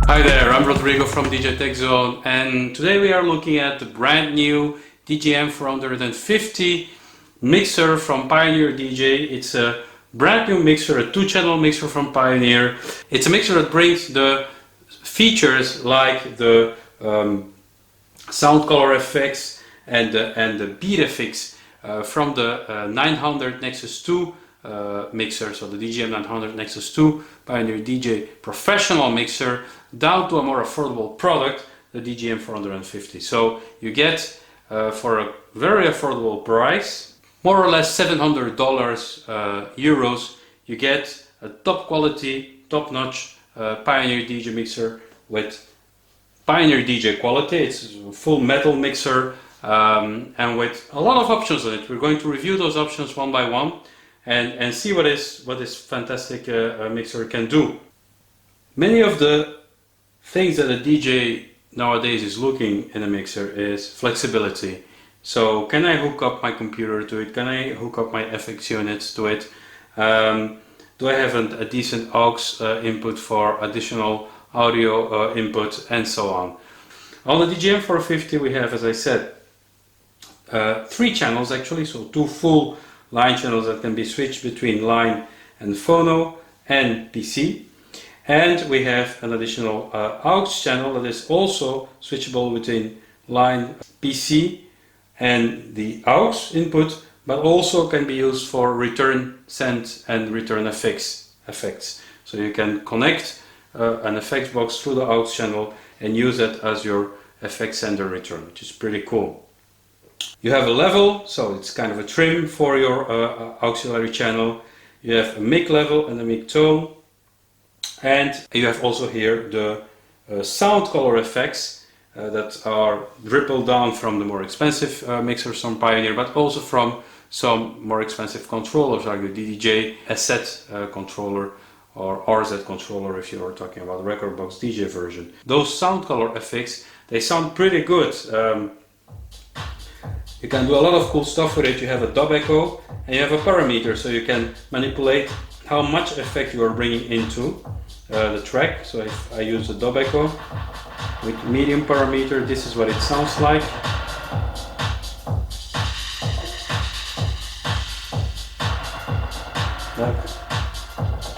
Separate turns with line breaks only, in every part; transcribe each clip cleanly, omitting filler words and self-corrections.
Hi there, I'm Rodrigo from DJ Tech Zone, and today we are looking at the brand new DJM-450 mixer from Pioneer DJ. It's a brand new mixer, a 2-channel mixer from Pioneer. It's a mixer that brings the features like the sound color effects and the beat effects from the 900 Nexus 2 mixer, so the DJM 900 Nexus 2 Pioneer DJ professional mixer, down to a more affordable product, the DJM 450. So you get for a very affordable price, more or less $700 euros, you get a top quality, top notch Pioneer DJ mixer with Pioneer DJ quality. It's a full metal mixer and with a lot of options on it. We're going to review those options one by one and see what this fantastic mixer can do. Many of the things that a DJ nowadays is looking in a mixer is flexibility. So can I hook up my computer to it? Can I hook up my FX units to it? Do I have a decent aux input for additional audio input, and so on? On the DJM-450 we have, as I said, 3 channels actually, so 2 full line channels that can be switched between line and phono and PC. And we have an additional aux channel that is also switchable between line, PC and the aux input, but also can be used for return, send and return effects. So you can connect an effects box through the aux channel and use it as your effects sender return, which is pretty cool. You have a level, so it's kind of a trim for your auxiliary channel. You have a mic level and a mic tone. And you have also here the sound color effects that are dribbled down from the more expensive mixers from Pioneer, but also from some more expensive controllers like the DDJ SZ controller or RZ controller if you are talking about the record box DJ version. Those sound color effects, they sound pretty good. You can do a lot of cool stuff with it. You have a dub echo and you have a parameter, so you can manipulate how much effect you are bringing into the track. So if I use the dub echo with medium parameter, this is what it sounds like.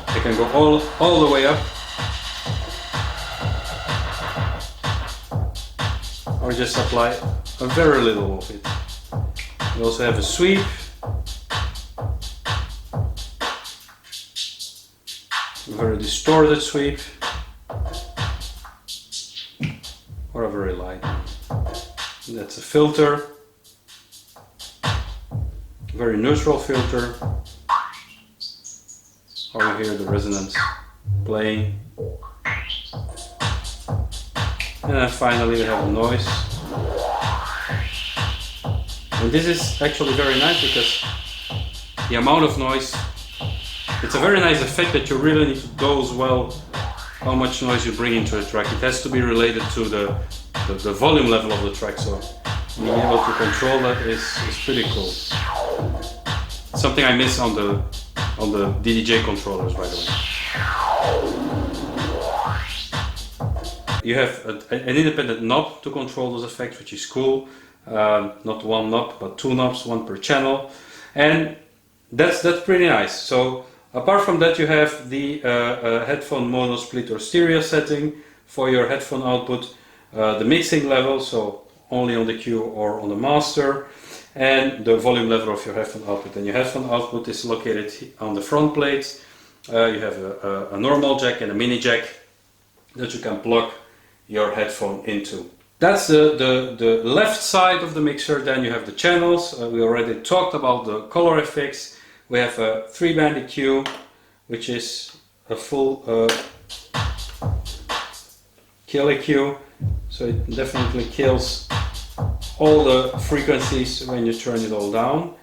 I can go all the way up, or just apply a very little of it. We also have a sweep, a very distorted sweep, or a very light. That's a filter, very neutral filter. Or you hear the resonance playing. And then finally we have a noise. And this is actually very nice because the amount of noise, it's a very nice effect that you really need to dose well how much noise you bring into a track. It has to be related to the volume level of the track, so being able to control that is pretty cool. Something I miss on the DDJ controllers, by the way. You have an independent knob to control those effects, which is cool. Not one knob, but 2 knobs, 1 per channel, and that's pretty nice. So apart from that, you have the headphone mono, split or stereo setting for your headphone output, the mixing level, so only on the Q or on the master, and the volume level of your headphone output. And your headphone output is located on the front plate. You have a normal jack and a mini jack that you can plug your headphone into. That's the left side of the mixer. Then you have the channels. We already talked about the color effects. We have a 3-band EQ, which is a full kill EQ, so it definitely kills all the frequencies when you turn it all down.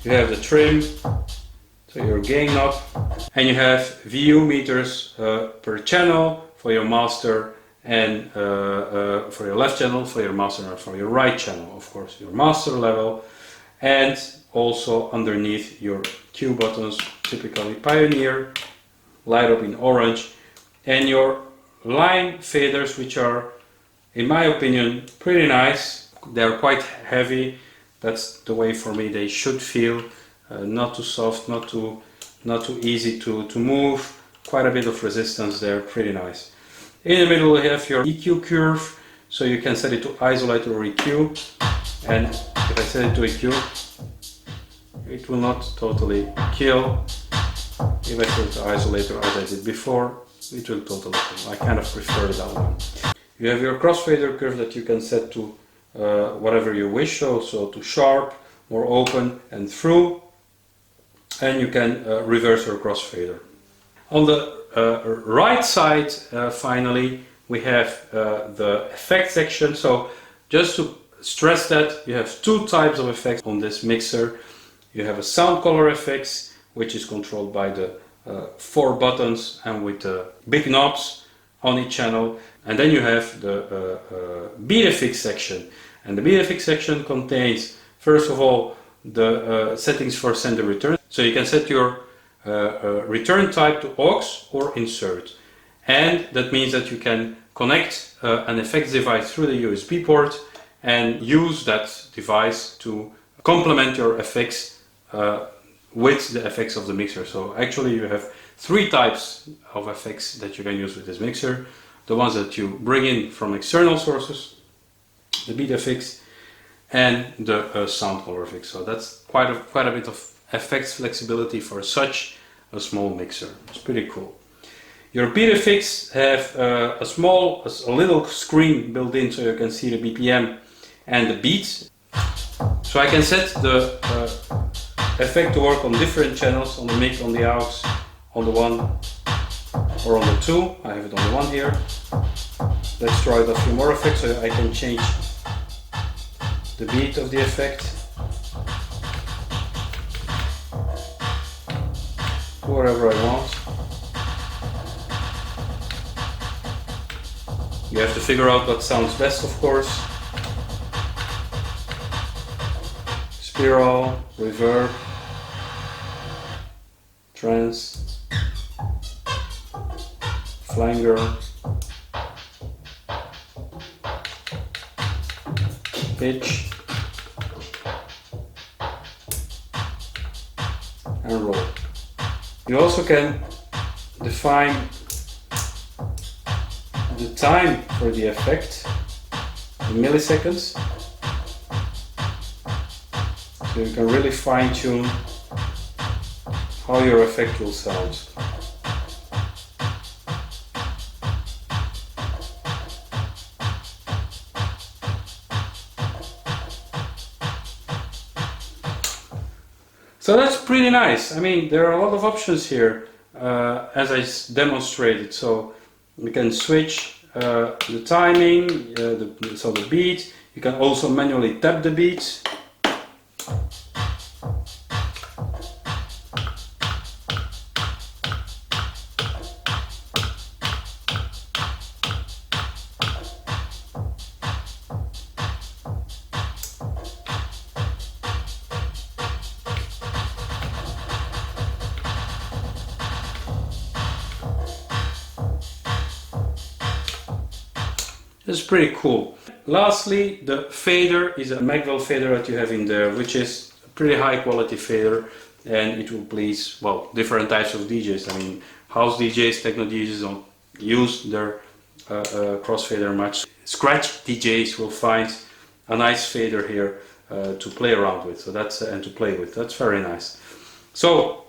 You have the trim, so your gain knob, and you have VU meters per channel for your master and for your left channel, for your master, and for your right channel, of course, your master level, and also underneath your Q buttons, typically Pioneer, light up in orange, and your line faders, which are, in my opinion, pretty nice. They're quite heavy. That's the way for me they should feel. Not too soft, not too easy to move. Quite a bit of resistance there, pretty nice. In the middle you have your EQ curve, so you can set it to isolate or EQ. And if I set it to EQ, it will not totally kill. If I set it to isolator as I did before, it will totally kill. I kind of prefer that one. You have your crossfader curve that you can set to whatever you wish, so to sharp, more open and through, and you can reverse your crossfader. On the right side, finally, we have the effect section. So just to stress that, you have two types of effects on this mixer. You have a sound color effects, which is controlled by the 4 buttons and with the big knobs on each channel. And then you have the beat effects section. And the beat effects section contains, first of all, the settings for send and return. So you can set your return type to aux or insert. And that means that you can connect an effects device through the USB port and use that device to complement your effects with the effects of the mixer. So actually you have 3 types of effects that you can use with this mixer. The ones that you bring in from external sources, the beat effects, and the sound color effects. So that's quite a bit of effects flexibility for such a small mixer. It's pretty cool. Your beat effects have a little screen built in, so you can see the BPM and the beats. So I can set the effect to work on different channels, on the mic, on the aux, on the 1 or on the 2. I have it on the 1 here. Let's try out a few more effects so I can change the beat of the effect to whatever I want. You have to figure out what sounds best, of course. Spiral, reverb, trance, flanger, pitch, and roll. You also can define the time for the effect in milliseconds, so you can really fine-tune how your effect will sound. So that's pretty nice. I mean, there are a lot of options here, as I demonstrated. So we can switch the timing, so the beat. You can also manually tap the beats. It's pretty cool. Lastly, the fader is a Magwell fader that you have in there, which is a pretty high quality fader, and it will please, well, different types of DJs. I mean, house DJs, techno DJs don't use their crossfader much. Scratch DJs will find a nice fader here to play around with. So that's and to play with. That's very nice. So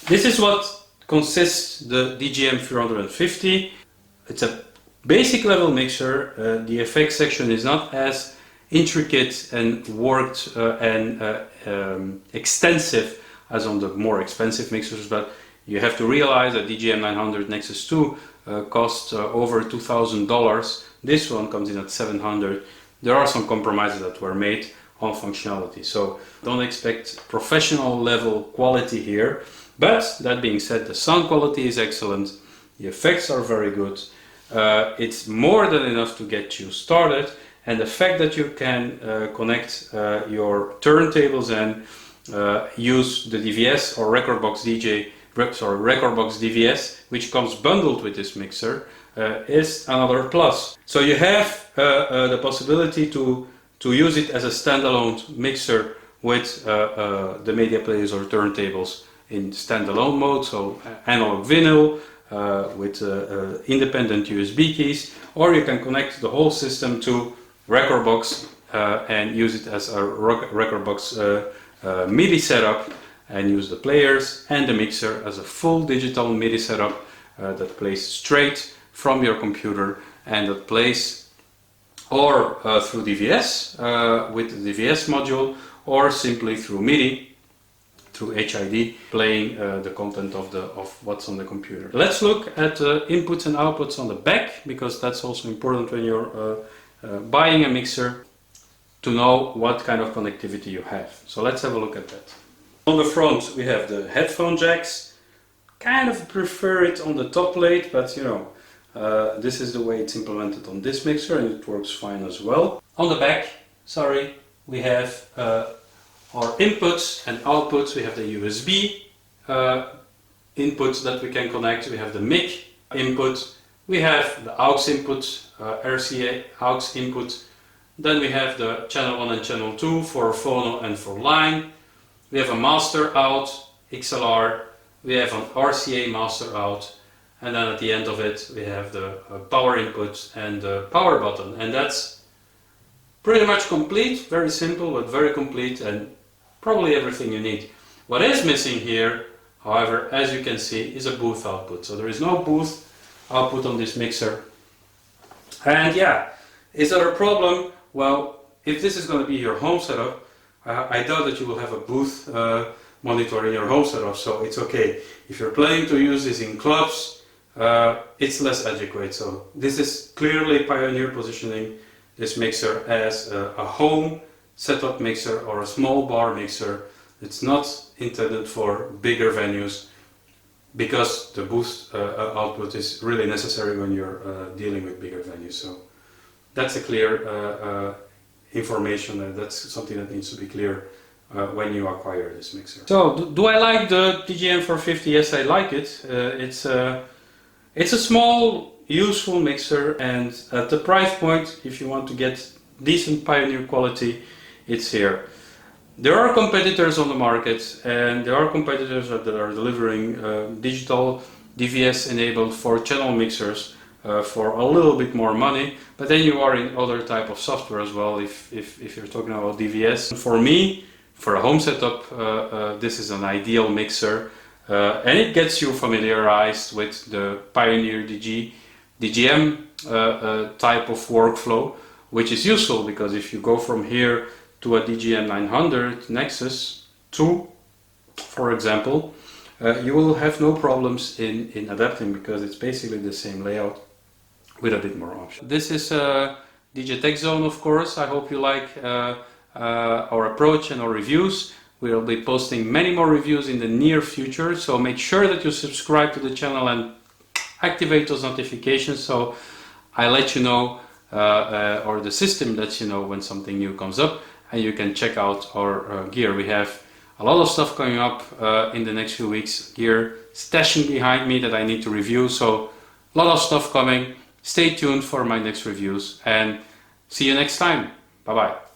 this is what consists the DJM-450. It's a basic level mixer. The effects section is not as intricate and worked and extensive as on the more expensive mixers, but you have to realize that DJM-900 Nexus 2 costs over $2,000. This one comes in at $700. There are some compromises that were made on functionality, so don't expect professional level quality here. But that being said, the sound quality is excellent, the effects are very good. It's more than enough to get you started, and the fact that you can connect your turntables and use the DVS or Recordbox DVS, which comes bundled with this mixer, is another plus. So you have the possibility to use it as a standalone mixer with the media players or turntables in standalone mode, so analog vinyl with independent USB keys, or you can connect the whole system to Recordbox and use it as a Recordbox MIDI setup, and use the players and the mixer as a full digital MIDI setup that plays straight from your computer and that plays or through DVS with the DVS module, or simply through MIDI, through HID, playing the content of what's on the computer. Let's look at inputs and outputs on the back, because that's also important when you're buying a mixer, to know what kind of connectivity you have. So let's have a look at that. On the front we have the headphone jacks. Kind of prefer it on the top plate, but you know, this is the way it's implemented on this mixer and it works fine as well. On the back, sorry, we have our inputs and outputs. We have the USB inputs that we can connect. We have the mic input. We have the aux input, RCA aux input. Then we have the channel 1 and channel 2 for phono and for line. We have a master out, XLR. We have an RCA master out. And then at the end of it we have the power input and the power button. And that's pretty much complete. Very simple, but very complete, and probably everything you need. What is missing here, however, as you can see, is a booth output. So there is no booth output on this mixer. And yeah, is there a problem? Well, if this is going to be your home setup, I doubt that you will have a booth monitor in your home setup, so it's okay. If you're planning to use this in clubs, it's less adequate. So this is clearly Pioneer positioning this mixer as a home setup mixer or a small bar mixer. It's not intended for bigger venues, because the boost output is really necessary when you're dealing with bigger venues. So that's a clear information, and that's something that needs to be clear when you acquire this mixer. So do I like the DJM-450? Yes, I like it. It's a small, useful mixer, and at the price point, if you want to get decent Pioneer quality, it's here. There are competitors on the market, and there are competitors that are delivering digital DVS enabled 4-channel mixers for a little bit more money, but then you are in other type of software as well if you're talking about DVS. For me, for a home setup, this is an ideal mixer, and it gets you familiarized with the Pioneer DJM type of workflow, which is useful, because if you go from here to a DJM-900 Nexus 2, for example, you will have no problems in adapting, because it's basically the same layout with a bit more options. This is DJ Tech Zone, of course. I hope you like our approach and our reviews. We'll be posting many more reviews in the near future, so make sure that you subscribe to the channel and activate those notifications, so I let you know, or the system lets you know when something new comes up, and you can check out our gear. We have a lot of stuff coming up in the next few weeks, gear stashing behind me that I need to review, so a lot of stuff coming. Stay tuned for my next reviews, and see you next time. Bye bye.